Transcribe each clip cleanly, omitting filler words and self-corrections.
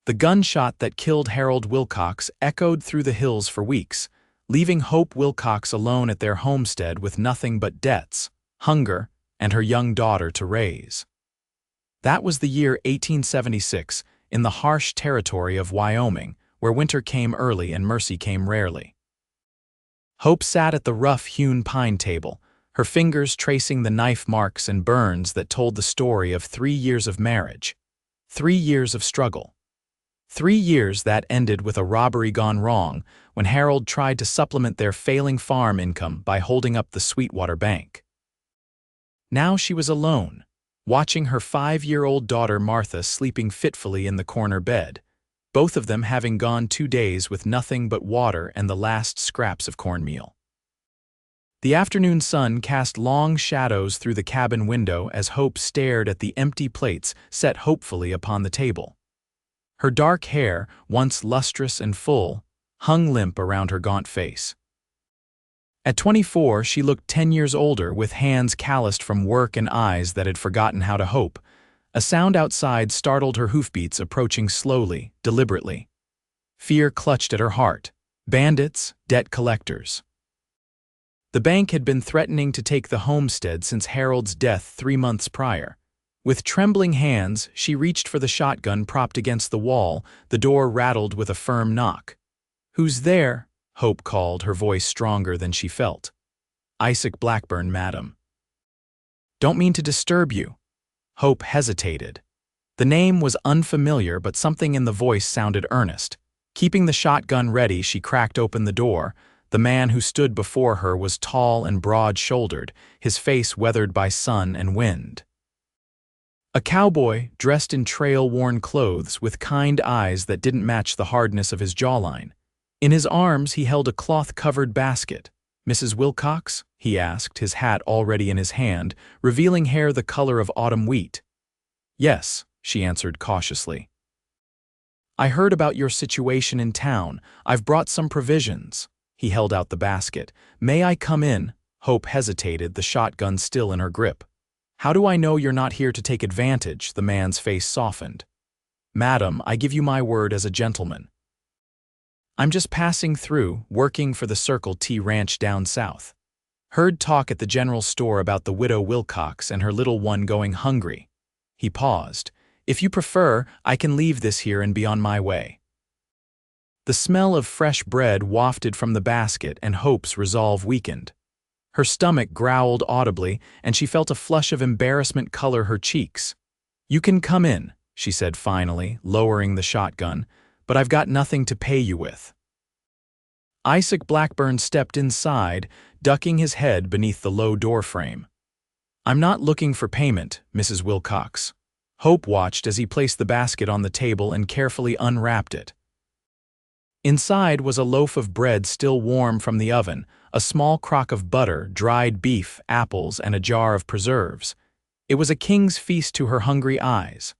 The gunshot that killed Harold Wilcox echoed through the hills for weeks, leaving Hope Wilcox alone at their homestead with nothing but debts, hunger, and her young daughter to raise. That was the year 1876, in the harsh territory of Wyoming, where winter came early and mercy came rarely. Hope sat at the rough-hewn pine table, her fingers tracing the knife marks and burns that told the story of 3 years of marriage, 3 years of struggle. 3 years that ended with a robbery gone wrong when Harold tried to supplement their failing farm income by holding up the Sweetwater Bank. Now she was alone, watching her 5-year-old daughter Martha sleeping fitfully in the corner bed, both of them having gone 2 days with nothing but water and the last scraps of cornmeal. The afternoon sun cast long shadows through the cabin window as Hope stared at the empty plates set hopefully upon the table. Her dark hair, once lustrous and full, hung limp around her gaunt face. At 24, she looked 10 years older, with hands calloused from work and eyes that had forgotten how to hope. A sound outside startled her hoofbeats, approaching slowly, deliberately. Fear clutched at her heart. Bandits, debt collectors. The bank had been threatening to take the homestead since Harold's death 3 months prior. With trembling hands, she reached for the shotgun propped against the wall. The door rattled with a firm knock. "Who's there?" Hope called, her voice stronger than she felt. "Isaac Blackburn, madam." "Don't mean to disturb you." Hope hesitated. The name was unfamiliar, but something in the voice sounded earnest. Keeping the shotgun ready, she cracked open the door. The man who stood before her was tall and broad-shouldered, his face weathered by sun and wind. A cowboy, dressed in trail-worn clothes, with kind eyes that didn't match the hardness of his jawline. In his arms he held a cloth-covered basket. "Mrs. Wilcox?" he asked, his hat already in his hand, revealing hair the color of autumn wheat. "Yes," she answered cautiously. "I heard about your situation in town. I've brought some provisions." He held out the basket. "May I come in?" Hope hesitated, the shotgun still in her grip. "How do I know you're not here to take advantage?" The man's face softened. "Madam, I give you my word as a gentleman. I'm just passing through, working for the Circle T Ranch down south. Heard talk at the general store about the widow Wilcox and her little one going hungry." He paused. "If you prefer, I can leave this here and be on my way." The smell of fresh bread wafted from the basket, and Hope's resolve weakened. Her stomach growled audibly, and she felt a flush of embarrassment color her cheeks. "You can come in," she said finally, lowering the shotgun, "but I've got nothing to pay you with." Isaac Blackburn stepped inside, ducking his head beneath the low doorframe. "I'm not looking for payment, Mrs. Wilcox." Hope watched as he placed the basket on the table and carefully unwrapped it. Inside was a loaf of bread still warm from the oven, a small crock of butter, dried beef, apples, and a jar of preserves. It was a king's feast to her hungry eyes.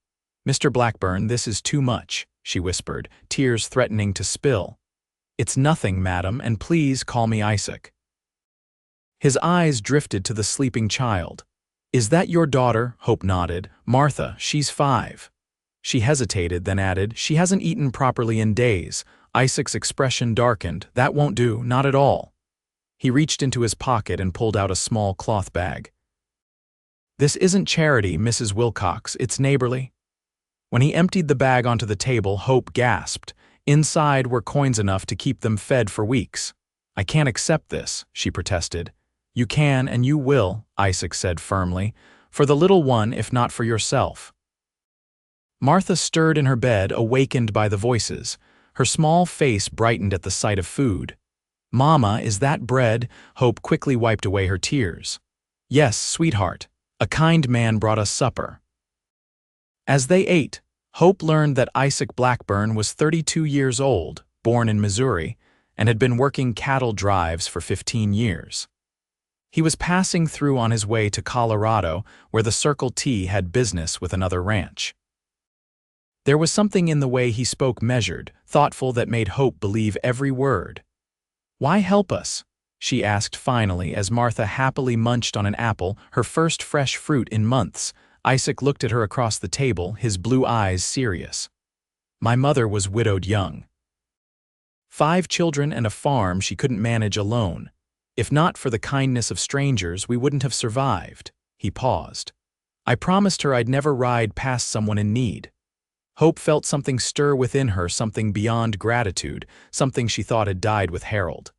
"Mr. Blackburn, this is too much," she whispered, tears threatening to spill. "It's nothing, madam, and please call me Isaac." His eyes drifted to the sleeping child. "Is that your daughter?" Hope nodded. "Martha, she's 5. She hesitated, then added, "She hasn't eaten properly in days." Isaac's expression darkened. "That won't do, not at all." He reached into his pocket and pulled out a small cloth bag. "This isn't charity, Mrs. Wilcox, it's neighborly." When he emptied the bag onto the table, Hope gasped. Inside were coins enough to keep them fed for weeks. "I can't accept this," she protested. "You can and you will," Isaac said firmly, "for the little one if not for yourself." Martha stirred in her bed, awakened by the voices. Her small face brightened at the sight of food. "Mama, is that bread?" Hope quickly wiped away her tears. "Yes, sweetheart. A kind man brought us supper." As they ate, Hope learned that Isaac Blackburn was 32 years old, born in Missouri, and had been working cattle drives for 15 years. He was passing through on his way to Colorado, where the Circle T had business with another ranch. There was something in the way he spoke, measured, thoughtful, that made Hope believe every word. "Why help us?" she asked finally as Martha happily munched on an apple, her first fresh fruit in months. Isaac looked at her across the table, his blue eyes serious. My mother was widowed young. 5 children and a farm she couldn't manage alone. If not for the kindness of strangers, we wouldn't have survived." He paused. "I promised her I'd never ride past someone in need." Hope felt something stir within her, something beyond gratitude, something she thought had died with Harold.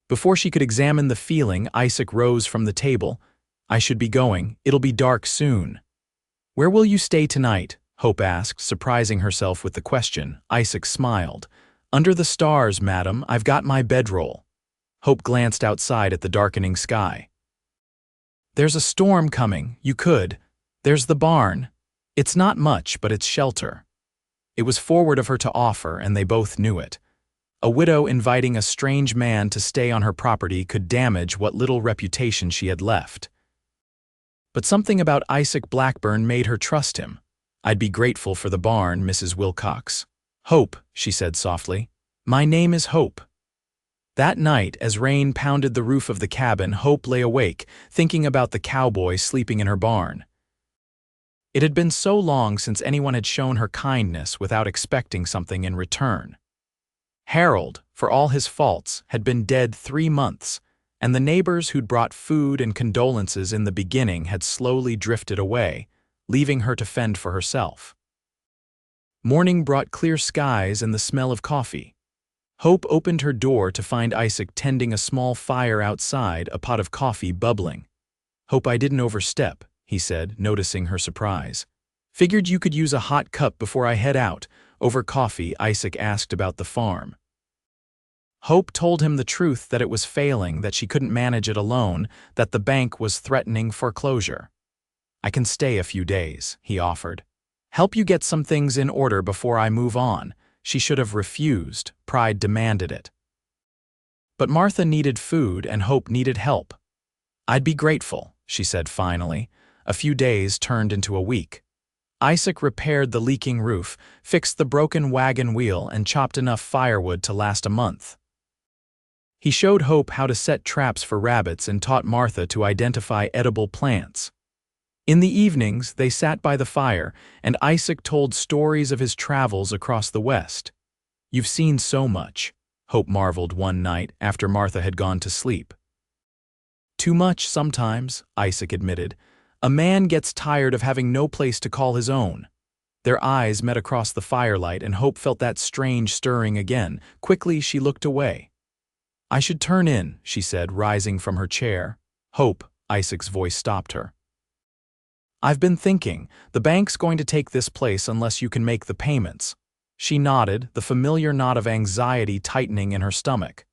Before she could examine the feeling, Isaac rose from the table. "I should be going. It'll be dark soon." "Where will you stay tonight?" Hope asked, surprising herself with the question. Isaac smiled. "Under the stars, madam. I've got my bedroll." Hope glanced outside at the darkening sky. "There's a storm coming. You could. There's the barn. It's not much, but it's shelter." It was forward of her to offer, and they both knew it. A widow inviting a strange man to stay on her property could damage what little reputation she had left. But something about Isaac Blackburn made her trust him. "I'd be grateful for the barn, Mrs. Wilcox." "Hope," she said softly. "My name is Hope." That night, as rain pounded the roof of the cabin, Hope lay awake, thinking about the cowboy sleeping in her barn. It had been so long since anyone had shown her kindness without expecting something in return. Harold, for all his faults, had been dead 3 months, and the neighbors who'd brought food and condolences in the beginning had slowly drifted away, leaving her to fend for herself. Morning brought clear skies and the smell of coffee. Hope opened her door to find Isaac tending a small fire outside, a pot of coffee bubbling. "Hope I didn't overstep," he said, noticing her surprise. "Figured you could use a hot cup before I head out." Over coffee, Isaac asked about the farm. Hope told him the truth, that it was failing, that she couldn't manage it alone, that the bank was threatening foreclosure. "I can stay a few days," he offered. "Help you get some things in order before I move on." She should have refused. Pride demanded it. But Martha needed food and Hope needed help. "I'd be grateful," she said finally. A few days turned into a week. Isaac repaired the leaking roof, fixed the broken wagon wheel, and chopped enough firewood to last a month. He showed Hope how to set traps for rabbits and taught Martha to identify edible plants. In the evenings, they sat by the fire, and Isaac told stories of his travels across the West. "You've seen so much," Hope marveled one night after Martha had gone to sleep. "Too much sometimes," Isaac admitted. "A man gets tired of having no place to call his own." Their eyes met across the firelight, and Hope felt that strange stirring again. Quickly, she looked away. "I should turn in," she said, rising from her chair. "Hope," Isaac's voice stopped her. "I've been thinking, the bank's going to take this place unless you can make the payments." She nodded, the familiar knot of anxiety tightening in her stomach.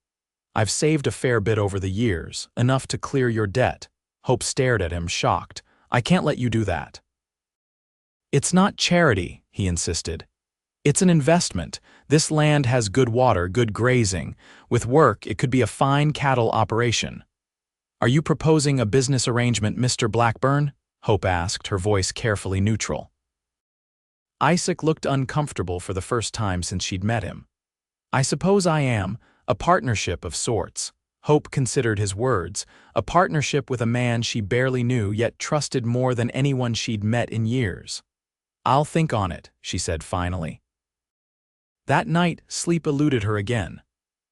"I've saved a fair bit over the years, enough to clear your debt." Hope stared at him, shocked. "I can't let you do that." "It's not charity," he insisted. "It's an investment. This land has good water, good grazing. With work, it could be a fine cattle operation." "Are you proposing a business arrangement, Mr. Blackburn?" Hope asked, her voice carefully neutral. Isaac looked uncomfortable for the first time since she'd met him. "I suppose I am. A partnership of sorts." Hope considered his words. A partnership with a man she barely knew yet trusted more than anyone she'd met in years. "I'll think on it," she said finally. That night, sleep eluded her again.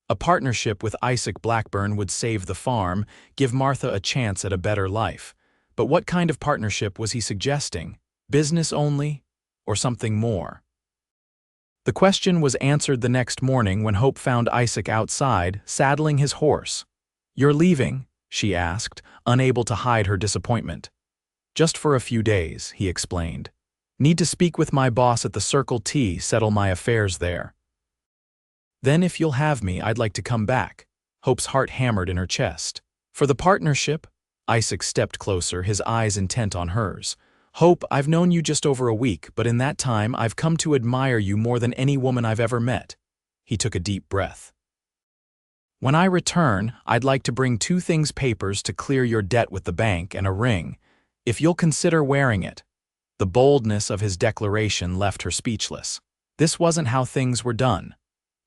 A partnership with Isaac Blackburn would save the farm, give Martha a chance at a better life. But what kind of partnership was he suggesting? Business only, or something more? The question was answered the next morning when Hope found Isaac outside, saddling his horse. "You're leaving?" she asked, unable to hide her disappointment. "Just for a few days," he explained. "Need to speak with my boss at the Circle T, settle my affairs there. Then if you'll have me, I'd like to come back." Hope's heart hammered in her chest. "For the partnership?" Isaac stepped closer, his eyes intent on hers. "Hope, I've known you just over a week, but in that time I've come to admire you more than any woman I've ever met." He took a deep breath. "When I return, I'd like to bring 2 things: papers to clear your debt with the bank and a ring, if you'll consider wearing it." The boldness of his declaration left her speechless. This wasn't how things were done.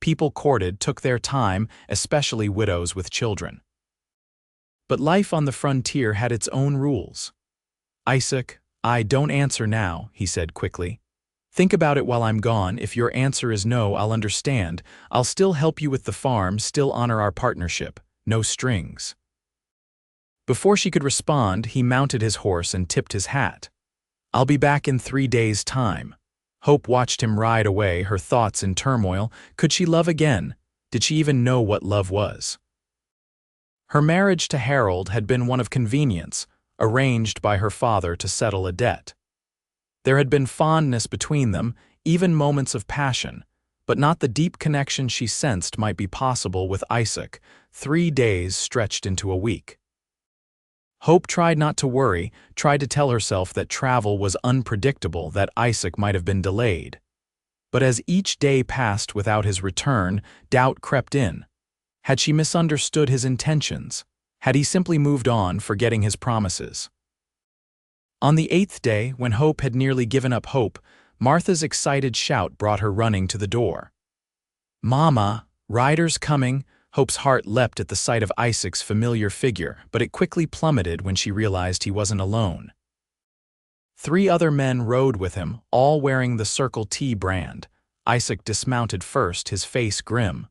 People courted, took their time, especially widows with children. But life on the frontier had its own rules. "Isaac, I don't answer now," he said quickly. Think about it while I'm gone. If your answer is no, I'll understand. I'll still help you with the farm, still honor our partnership. No strings." Before she could respond, he mounted his horse and tipped his hat. "I'll be back in 3 days' time." Hope watched him ride away, her thoughts in turmoil. Could she love again? Did she even know what love was? Her marriage to Harold had been one of convenience, arranged by her father to settle a debt. There had been fondness between them, even moments of passion, but not the deep connection she sensed might be possible with Isaac. 3 days stretched into a week. Hope tried not to worry, tried to tell herself that travel was unpredictable, that Isaac might have been delayed. But as each day passed without his return, doubt crept in. Had she misunderstood his intentions? Had he simply moved on, forgetting his promises? On the 8th day, when Hope had nearly given up hope, Martha's excited shout brought her running to the door. "Mama, riders coming!" Hope's heart leapt at the sight of Isaac's familiar figure, but it quickly plummeted when she realized he wasn't alone. 3 other men rode with him, all wearing the Circle T brand. Isaac dismounted first, his face grim.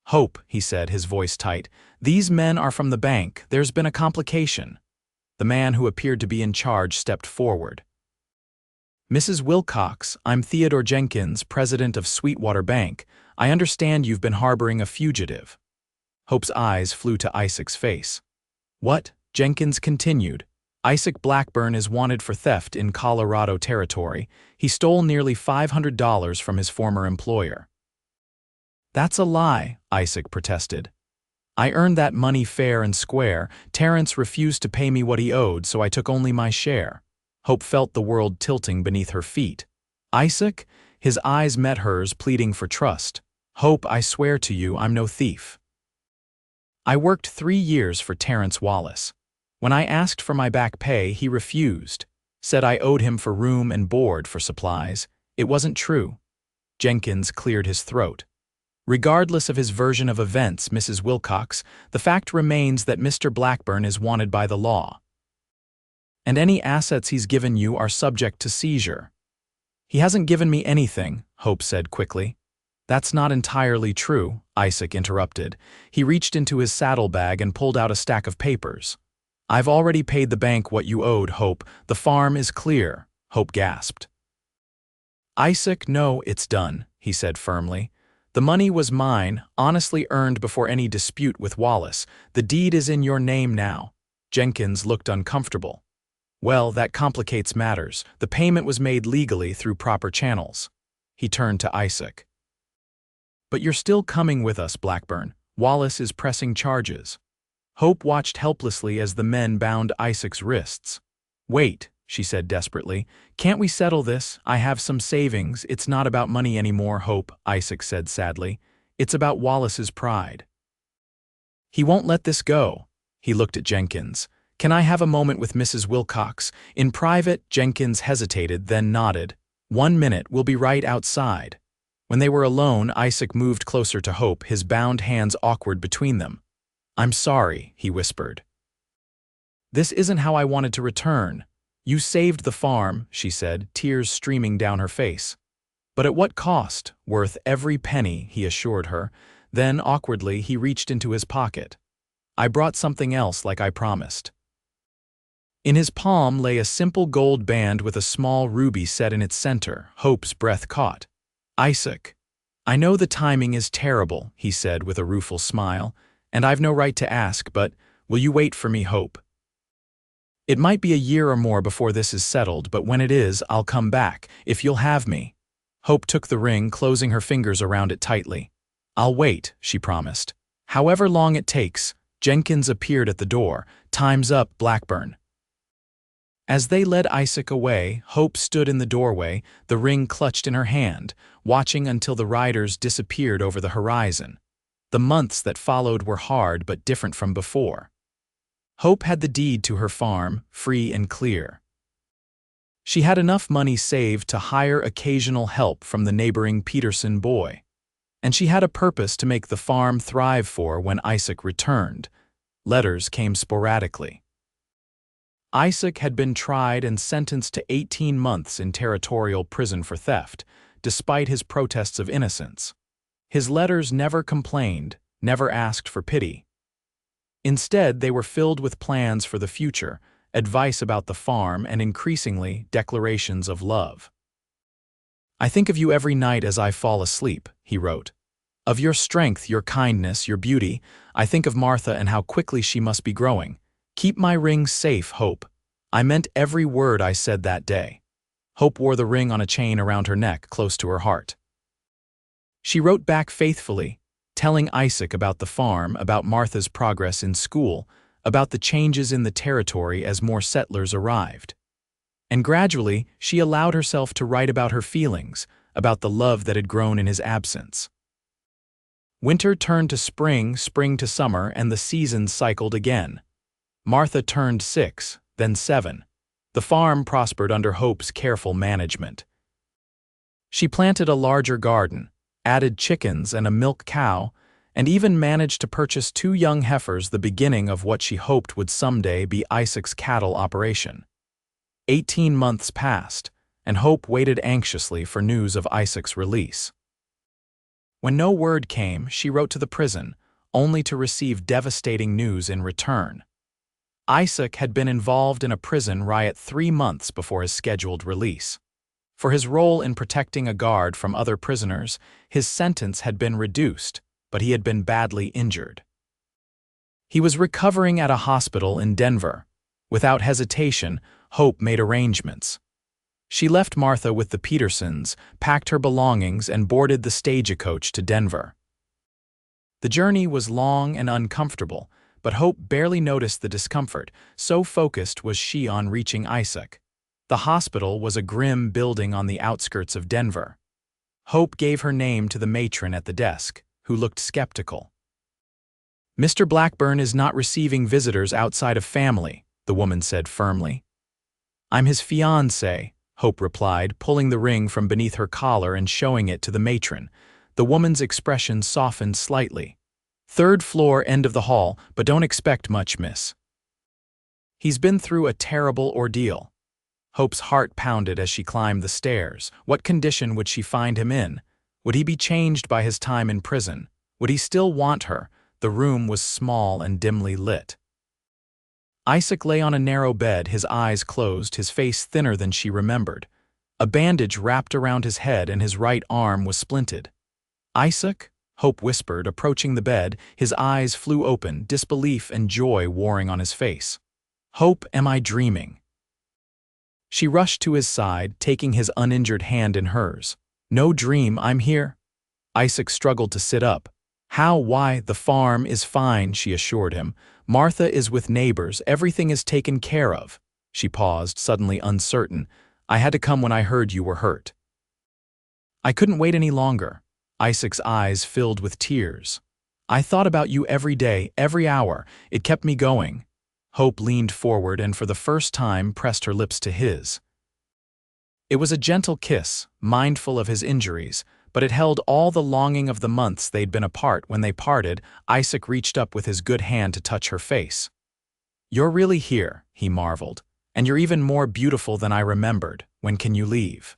"Hope," he said, his voice tight, "these men are from the bank. There's been a complication." The man who appeared to be in charge stepped forward. "Mrs. Wilcox, I'm Theodore Jenkins, president of Sweetwater Bank. I understand you've been harboring a fugitive." Hope's eyes flew to Isaac's face. "What?" Jenkins continued. "Isaac Blackburn is wanted for theft in Colorado territory. He stole nearly $500 from his former employer." "That's a lie," Isaac protested. "I earned that money fair and square. Terrence refused to pay me what he owed, so I took only my share." Hope felt the world tilting beneath her feet. "Isaac?" His eyes met hers, pleading for trust. "Hope, I swear to you, I'm no thief. I worked 3 years for Terrence Wallace. When I asked for my back pay, he refused. Said I owed him for room and board for supplies. It wasn't true." Jenkins cleared his throat. "Regardless of his version of events, Mrs. Wilcox, the fact remains that Mr. Blackburn is wanted by the law. And any assets he's given you are subject to seizure." "He hasn't given me anything," Hope said quickly. "That's not entirely true," Isaac interrupted. He reached into his saddlebag and pulled out a stack of papers. "I've already paid the bank what you owed, Hope. The farm is clear," Hope gasped. "Isaac, no, it's done," he said firmly. "The money was mine, honestly earned before any dispute with Wallace. The deed is in your name now." Jenkins looked uncomfortable. "Well, that complicates matters. The payment was made legally through proper channels." He turned to Isaac. "But you're still coming with us, Blackburn. Wallace is pressing charges." Hope watched helplessly as the men bound Isaac's wrists. "Wait," she said desperately. "Can't we settle this? I have some savings. It's not about money anymore, Hope," Isaac said sadly. "It's about Wallace's pride. He won't let this go." He looked at Jenkins. "Can I have a moment with Mrs. Wilcox? In private?" Jenkins hesitated, then nodded. "1 minute, we'll be right outside." When they were alone, Isaac moved closer to Hope, his bound hands awkward between them. "I'm sorry," he whispered. "This isn't how I wanted to return." "You saved the farm," she said, tears streaming down her face. "But at what cost?" "Worth every penny," he assured her. Then, awkwardly, he reached into his pocket. "I brought something else like I promised." In his palm lay a simple gold band with a small ruby set in its center. Hope's breath caught. "Isaac, I know the timing is terrible," he said with a rueful smile, "and I've no right to ask, but will you wait for me, Hope? It might be a year or more before this is settled, but when it is, I'll come back, if you'll have me." Hope took the ring, closing her fingers around it tightly. "I'll wait," she promised. "However long it takes." Jenkins appeared at the door. "Time's up, Blackburn." As they led Isaac away, Hope stood in the doorway, the ring clutched in her hand, watching until the riders disappeared over the horizon. The months that followed were hard but different from before. Hope had the deed to her farm, free and clear. She had enough money saved to hire occasional help from the neighboring Peterson boy. And she had a purpose to make the farm thrive for when Isaac returned. Letters came sporadically. Isaac had been tried and sentenced to 18 months in territorial prison for theft, despite his protests of innocence. His letters never complained, never asked for pity. Instead, they were filled with plans for the future, advice about the farm, and increasingly, declarations of love. "I think of you every night as I fall asleep," he wrote. "Of your strength, your kindness, your beauty. I think of Martha and how quickly she must be growing. Keep my ring safe, Hope. I meant every word I said that day." Hope wore the ring on a chain around her neck, close to her heart. She wrote back faithfully, telling Isaac about the farm, about Martha's progress in school, about the changes in the territory as more settlers arrived. And gradually, she allowed herself to write about her feelings, about the love that had grown in his absence. Winter turned to spring, spring to summer, and the seasons cycled again. Martha turned 6, then 7. The farm prospered under Hope's careful management. She planted a larger garden, added chickens and a milk cow, and even managed to purchase 2 young heifers, the beginning of what she hoped would someday be Isaac's cattle operation. 18 months passed, and Hope waited anxiously for news of Isaac's release. When no word came, she wrote to the prison, only to receive devastating news in return. Isaac had been involved in a prison riot 3 months before his scheduled release. For his role in protecting a guard from other prisoners, his sentence had been reduced, but he had been badly injured. He was recovering at a hospital in Denver. Without hesitation, Hope made arrangements. She left Martha with the Petersons, packed her belongings, and boarded the stagecoach to Denver. The journey was long and uncomfortable, but Hope barely noticed the discomfort, so focused was she on reaching Isaac. The hospital was a grim building on the outskirts of Denver. Hope gave her name to the matron at the desk, who looked skeptical. "Mr. Blackburn is not receiving visitors outside of family," the woman said firmly. "I'm his fiancée," Hope replied, pulling the ring from beneath her collar and showing it to the matron. The woman's expression softened slightly. "3rd floor, end of the hall, but don't expect much, miss. He's been through a terrible ordeal." Hope's heart pounded as she climbed the stairs. What condition would she find him in? Would he be changed by his time in prison? Would he still want her? The room was small and dimly lit. Isaac lay on a narrow bed, his eyes closed, his face thinner than she remembered. A bandage wrapped around his head and his right arm was splinted. "Isaac?" Hope whispered, approaching the bed. His eyes flew open, disbelief and joy warring on his face. "Hope, am I dreaming?" She rushed to his side, taking his uninjured hand in hers. "No dream, I'm here." Isaac struggled to sit up. "How? Why? The farm is fine," she assured him. "Martha is with neighbors. Everything is taken care of." She paused, suddenly uncertain. "I had to come when I heard you were hurt." "I couldn't wait any longer." Isaac's eyes filled with tears. "I thought about you every day, every hour. It kept me going." Hope leaned forward and for the first time pressed her lips to his. It was a gentle kiss, mindful of his injuries, but it held all the longing of the months they'd been apart. When they parted, Isaac reached up with his good hand to touch her face. "You're really here," he marveled, "and you're even more beautiful than I remembered. When can you leave?"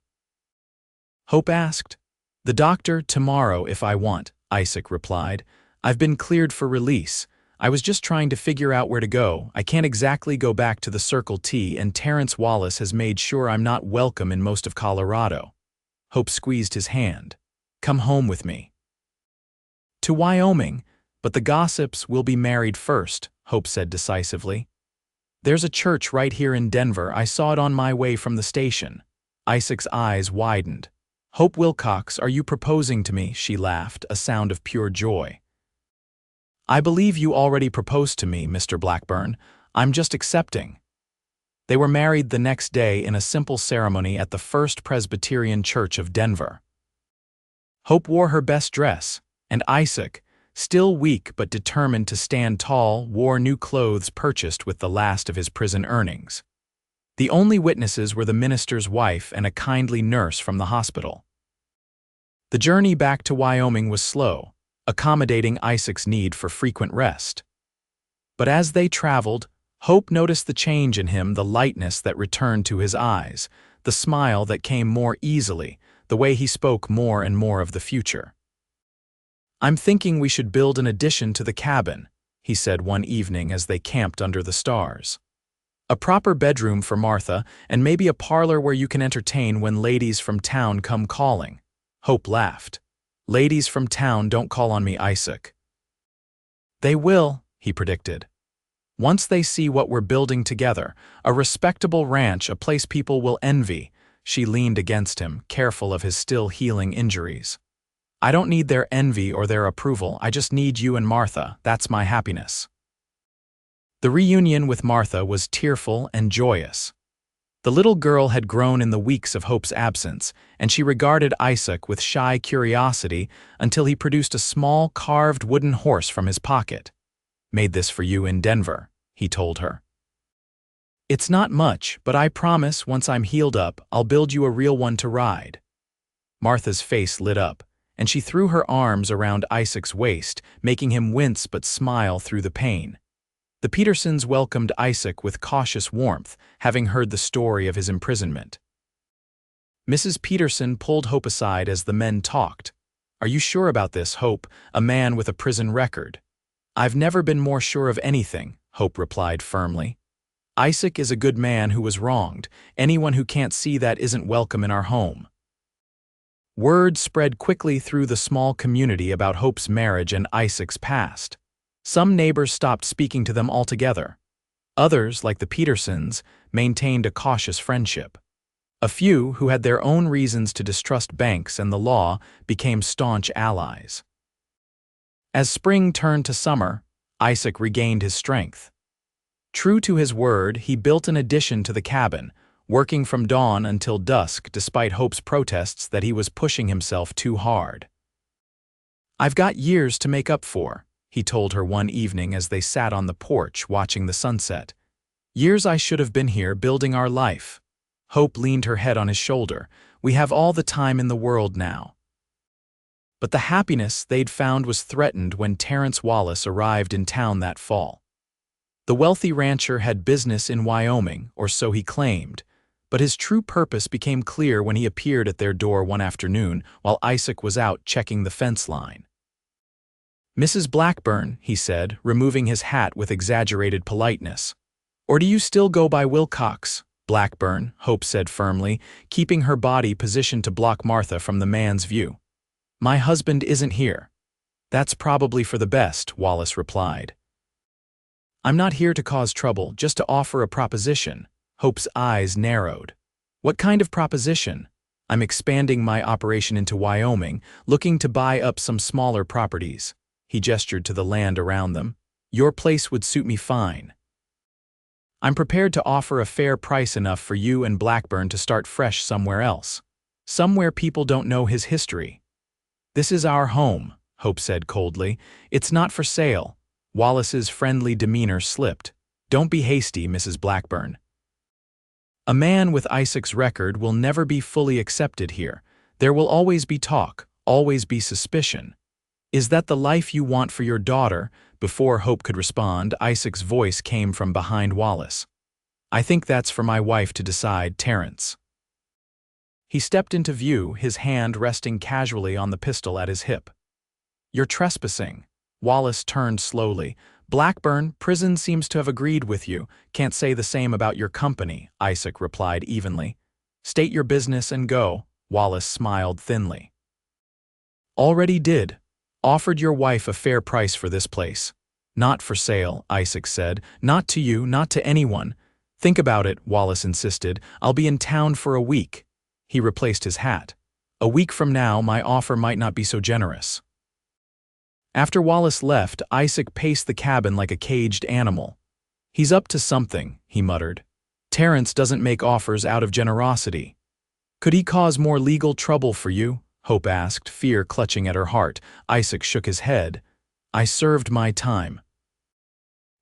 Hope asked. "The doctor, tomorrow if I want," Isaac replied. "I've been cleared for release. I was just trying to figure out where to go. I can't exactly go back to the Circle T, and Terrence Wallace has made sure I'm not welcome in most of Colorado." Hope squeezed his hand. "Come home with me." "To Wyoming, but the gossips will be married first," Hope said decisively. "There's a church right here in Denver. I saw it on my way from the station." Isaac's eyes widened. "Hope Wilcox, are you proposing to me?" She laughed, a sound of pure joy. "I believe you already proposed to me, Mr. Blackburn. I'm just accepting." They were married the next day in a simple ceremony at the First Presbyterian Church of Denver. Hope wore her best dress, and Isaac, still weak but determined to stand tall, wore new clothes purchased with the last of his prison earnings. The only witnesses were the minister's wife and a kindly nurse from the hospital. The journey back to Wyoming was slow, accommodating Isaac's need for frequent rest. But as they traveled, Hope noticed the change in him, the lightness that returned to his eyes, the smile that came more easily, the way he spoke more and more of the future. "I'm thinking we should build an addition to the cabin," he said one evening as they camped under the stars. "A proper bedroom for Martha, and maybe a parlor where you can entertain when ladies from town come calling." Hope laughed. "Ladies from town don't call on me, Isaac." "They will," he predicted. "Once they see what we're building together, a respectable ranch, a place people will envy." She leaned against him, careful of his still healing injuries. "I don't need their envy or their approval, I just need you and Martha, that's my happiness." The reunion with Martha was tearful and joyous. The little girl had grown in the weeks of Hope's absence, and she regarded Isaac with shy curiosity until he produced a small carved wooden horse from his pocket. "Made this for you in Denver," he told her. "It's not much, but I promise once I'm healed up, I'll build you a real one to ride." Martha's face lit up, and she threw her arms around Isaac's waist, making him wince but smile through the pain. The Petersons welcomed Isaac with cautious warmth, having heard the story of his imprisonment. Mrs. Peterson pulled Hope aside as the men talked. "Are you sure about this, Hope, a man with a prison record?" "I've never been more sure of anything," Hope replied firmly. "Isaac is a good man who was wronged. Anyone who can't see that isn't welcome in our home." Word spread quickly through the small community about Hope's marriage and Isaac's past. Some neighbors stopped speaking to them altogether. Others, like the Petersons, maintained a cautious friendship. A few, who had their own reasons to distrust banks and the law, became staunch allies. As spring turned to summer, Isaac regained his strength. True to his word, he built an addition to the cabin, working from dawn until dusk despite Hope's protests that he was pushing himself too hard. "I've got years to make up for," he told her one evening as they sat on the porch watching the sunset. "Years I should have been here building our life." Hope leaned her head on his shoulder. "We have all the time in the world now." But the happiness they'd found was threatened when Terrence Wallace arrived in town that fall. The wealthy rancher had business in Wyoming, or so he claimed, but his true purpose became clear when he appeared at their door one afternoon while Isaac was out checking the fence line. "Mrs. Blackburn," he said, removing his hat with exaggerated politeness. "Or do you still go by Wilcox?" "Blackburn," Hope said firmly, keeping her body positioned to block Martha from the man's view. "My husband isn't here." "That's probably for the best," Wallace replied. "I'm not here to cause trouble, just to offer a proposition." Hope's eyes narrowed. "What kind of proposition?" "I'm expanding my operation into Wyoming, looking to buy up some smaller properties." He gestured to the land around them. "Your place would suit me fine. I'm prepared to offer a fair price enough for you and Blackburn to start fresh somewhere else. Somewhere people don't know his history." "This is our home," Hope said coldly. "It's not for sale." Wallace's friendly demeanor slipped. "Don't be hasty, Mrs. Blackburn. A man with Isaac's record will never be fully accepted here. There will always be talk, always be suspicion. Is that the life you want for your daughter?" Before Hope could respond, Isaac's voice came from behind Wallace. "I think that's for my wife to decide, Terrence." He stepped into view, his hand resting casually on the pistol at his hip. "You're trespassing." Wallace turned slowly. "Blackburn, prison seems to have agreed with you. Can't say the same about your company," Isaac replied evenly. "State your business and go." Wallace smiled thinly. "Already did. Offered your wife a fair price for this place." "Not for sale," Isaac said. "Not to you, not to anyone." "Think about it," Wallace insisted. "I'll be in town for a week." He replaced his hat. "A week from now, my offer might not be so generous." After Wallace left, Isaac paced the cabin like a caged animal. "He's up to something," he muttered. "Terrence doesn't make offers out of generosity." "Could he cause more legal trouble for you?" Hope asked, fear clutching at her heart. Isaac shook his head. "I served my time."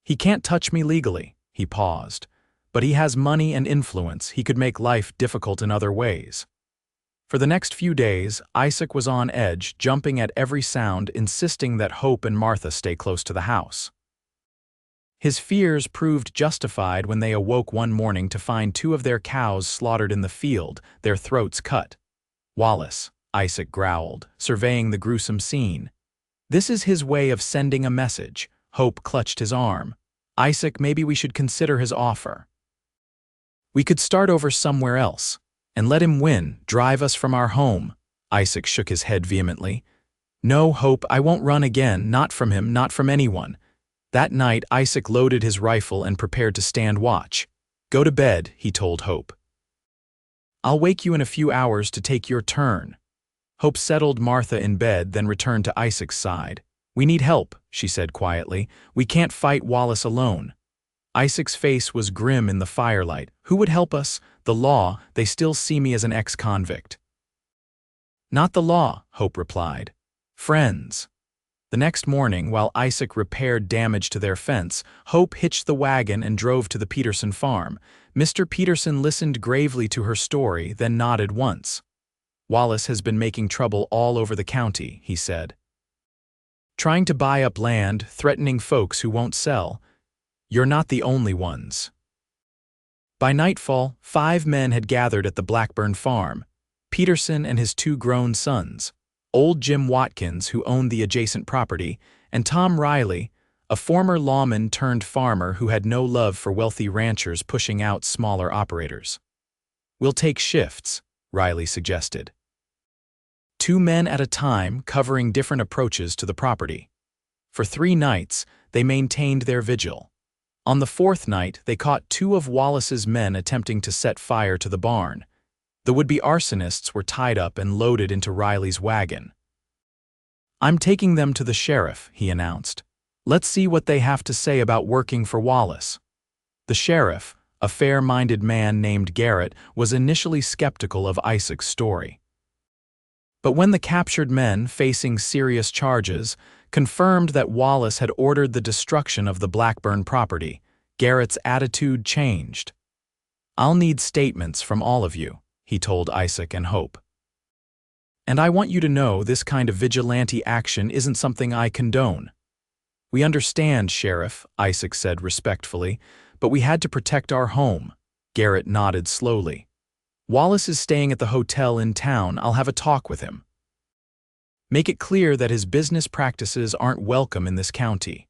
"He can't touch me legally." He paused. "But he has money and influence. He could make life difficult in other ways." For the next few days, Isaac was on edge, jumping at every sound, insisting that Hope and Martha stay close to the house. His fears proved justified when they awoke one morning to find two of their cows slaughtered in the field, their throats cut. "Wallace," Isaac growled, surveying the gruesome scene. "This is his way of sending a message." Hope clutched his arm. "Isaac, maybe we should consider his offer. We could start over somewhere else, and let him win, drive us from our home." Isaac shook his head vehemently. "No, Hope, I won't run again, not from him, not from anyone." That night, Isaac loaded his rifle and prepared to stand watch. "Go to bed," he told Hope. "I'll wake you in a few hours to take your turn." Hope settled Martha in bed, then returned to Isaac's side. "We need help," she said quietly. "We can't fight Wallace alone." Isaac's face was grim in the firelight. "Who would help us?" "The law. They still see me as an ex-convict." "Not the law," Hope replied. "Friends." The next morning, while Isaac repaired damage to their fence, Hope hitched the wagon and drove to the Peterson farm. Mr. Peterson listened gravely to her story, then nodded once. "Wallace has been making trouble all over the county," he said. "Trying to buy up land, threatening folks who won't sell. You're not the only ones." By nightfall, 5 men had gathered at the Blackburn farm: Peterson and his 2 grown sons, old Jim Watkins, who owned the adjacent property, and Tom Riley, a former lawman turned farmer who had no love for wealthy ranchers pushing out smaller operators. "We'll take shifts," Riley suggested. 2 men at a time, covering different approaches to the property. For 3 nights, they maintained their vigil. On the 4th night, they caught 2 of Wallace's men attempting to set fire to the barn. The would-be arsonists were tied up and loaded into Riley's wagon. "I'm taking them to the sheriff," he announced. "Let's see what they have to say about working for Wallace." The sheriff, a fair-minded man named Garrett, was initially skeptical of Isaac's story. But when the captured men, facing serious charges, confirmed that Wallace had ordered the destruction of the Blackburn property, Garrett's attitude changed. "I'll need statements from all of you," he told Isaac and Hope. "And I want you to know this kind of vigilante action isn't something I condone." "We understand, Sheriff," Isaac said respectfully, "but we had to protect our home." Garrett nodded slowly. "Wallace is staying at the hotel in town. I'll have a talk with him. Make it clear that his business practices aren't welcome in this county."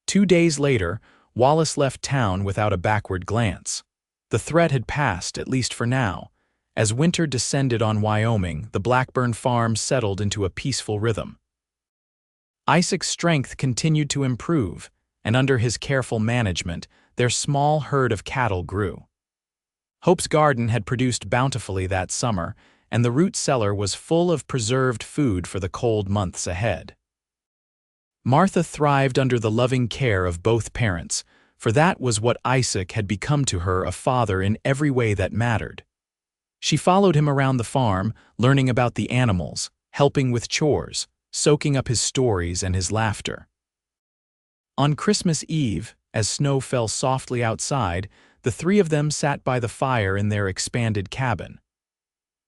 2 days later, Wallace left town without a backward glance. The threat had passed, at least for now. As winter descended on Wyoming, the Blackburn farm settled into a peaceful rhythm. Isaac's strength continued to improve, and under his careful management, their small herd of cattle grew. Hope's garden had produced bountifully that summer, and the root cellar was full of preserved food for the cold months ahead. Martha thrived under the loving care of both parents, for that was what Isaac had become to her, a father in every way that mattered. She followed him around the farm, learning about the animals, helping with chores, soaking up his stories and his laughter. On Christmas Eve, as snow fell softly outside, the 3 of them sat by the fire in their expanded cabin.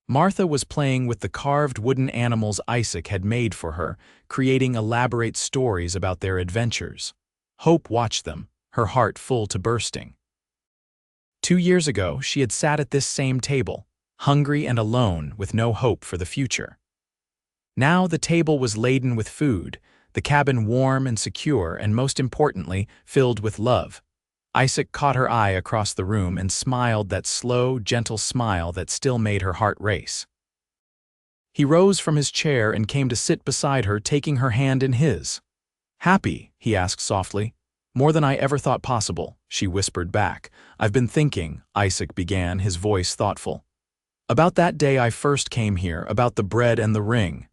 Martha was playing with the carved wooden animals Isaac had made for her, creating elaborate stories about their adventures. Hope watched them, her heart full to bursting. 2 years ago, she had sat at this same table, hungry and alone, with no hope for the future. Now the table was laden with food, the cabin warm and secure, and most importantly, filled with love. Isaac caught her eye across the room and smiled, that slow, gentle smile that still made her heart race. He rose from his chair and came to sit beside her, taking her hand in his. "Happy?" he asked softly. "More than I ever thought possible," she whispered back. "I've been thinking," Isaac began, his voice thoughtful, "about that day I first came here, about the bread and the ring."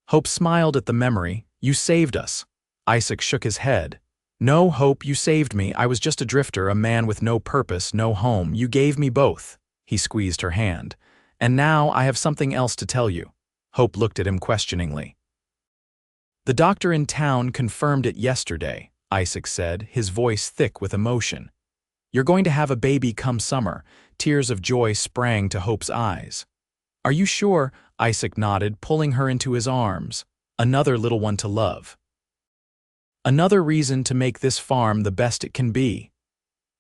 Hope smiled at the memory. "You saved us." Isaac shook his head. "No, Hope, you saved me. I was just a drifter, a man with no purpose, no home. You gave me both." He squeezed her hand. "And now I have something else to tell you." Hope looked at him questioningly. "The doctor in town confirmed it yesterday," Isaac said, his voice thick with emotion. "You're going to have a baby come summer." Tears of joy sprang to Hope's eyes. "Are you sure?" Isaac nodded, pulling her into his arms. "Another little one to love." Another reason to make this farm the best it can be.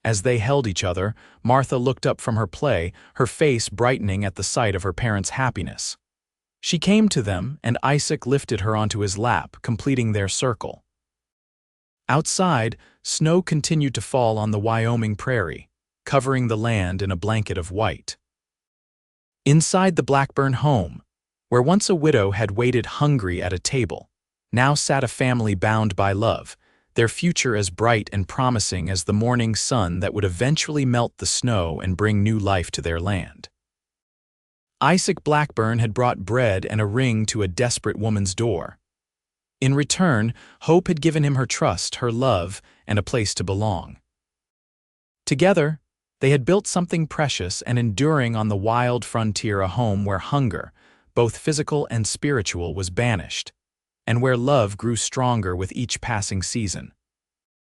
As they held each other, Martha looked up from her play, her face brightening at the sight of her parents' happiness. She came to them, and Isaac lifted her onto his lap, completing their circle. Outside, snow continued to fall on the Wyoming prairie, covering the land in a blanket of white. Inside the Blackburn home, where once a widow had waited hungry at a table, now sat a family bound by love, their future as bright and promising as the morning sun that would eventually melt the snow and bring new life to their land. Isaac Blackburn had brought bread and a ring to a desperate woman's door. In return, Hope had given him her trust, her love, and a place to belong. Together, they had built something precious and enduring on the wild frontier, a home where hunger, both physical and spiritual, was banished, and where love grew stronger with each passing season.